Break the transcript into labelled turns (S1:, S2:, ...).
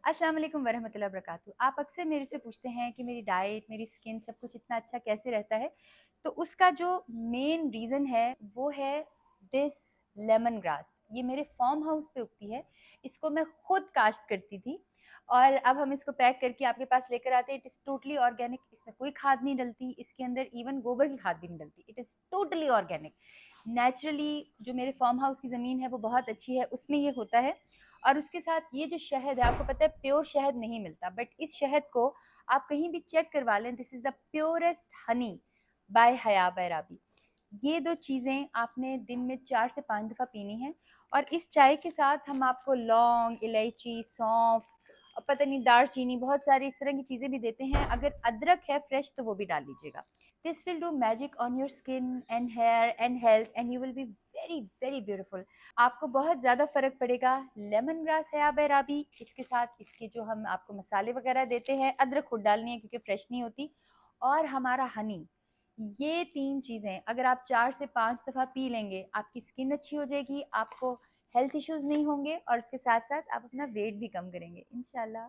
S1: अस्सलाम वालेकुम वरहमतुल्लाहि वबरकातुहू। आप अक्सर मेरे से पूछते हैं कि मेरी डाइट, मेरी स्किन सब कुछ इतना अच्छा कैसे रहता है? तो उसका जो मेन रीज़न है वो है दिस लेमन ग्रास। ये मेरे फार्म हाउस पे उगती है। इसको मैं खुद काश्त करती थी और अब हम इसको पैक करके आपके पास लेकर आते हैं। It is totally organic. इसमें कोई खाद नहीं डलती, इसके अंदर इवन गोबर की खाद भी नहीं डलती। It is totally organic. Naturally जो मेरे फार्म हाउस की ज़मीन है वो बहुत अच्छी है, उसमें ये होता है। और उसके साथ ये जो शहद है, आपको पता है प्योर शहद नहीं मिलता, बट इस शहद को आप कहीं भी चेक करवा लें, this is the purest honey by हया बैराबी। ये दो चीज़ें आपने दिन में 4 से 5 दफ़ा पीनी है। और इस चाय के साथ हम आपको लौंग, इलायची, सौंफ और पता नहीं दालचीनी, बहुत सारी इस तरह की चीज़ें भी देते हैं। अगर अदरक है फ्रेश तो वो भी डाल लीजिएगा। This will do magic on your skin and hair and health and you will be very very beautiful. आपको बहुत ज़्यादा फ़र्क पड़ेगा। लेमन ग्रास है बैराबी, इसके साथ इसके जो हम आपको मसाले वगैरह देते हैं, अदरक खुद डालनी है क्योंकि फ्रेश नहीं होती, और हमारा हनी। ये 3 चीज़ें अगर आप 4 से 5 दफ़ा पी लेंगे, आपकी स्किन अच्छी हो जाएगी, आपको हेल्थ इश्यूज़ नहीं होंगे और उसके साथ-साथ आप अपना वेट भी कम करेंगे इंशाल्लाह।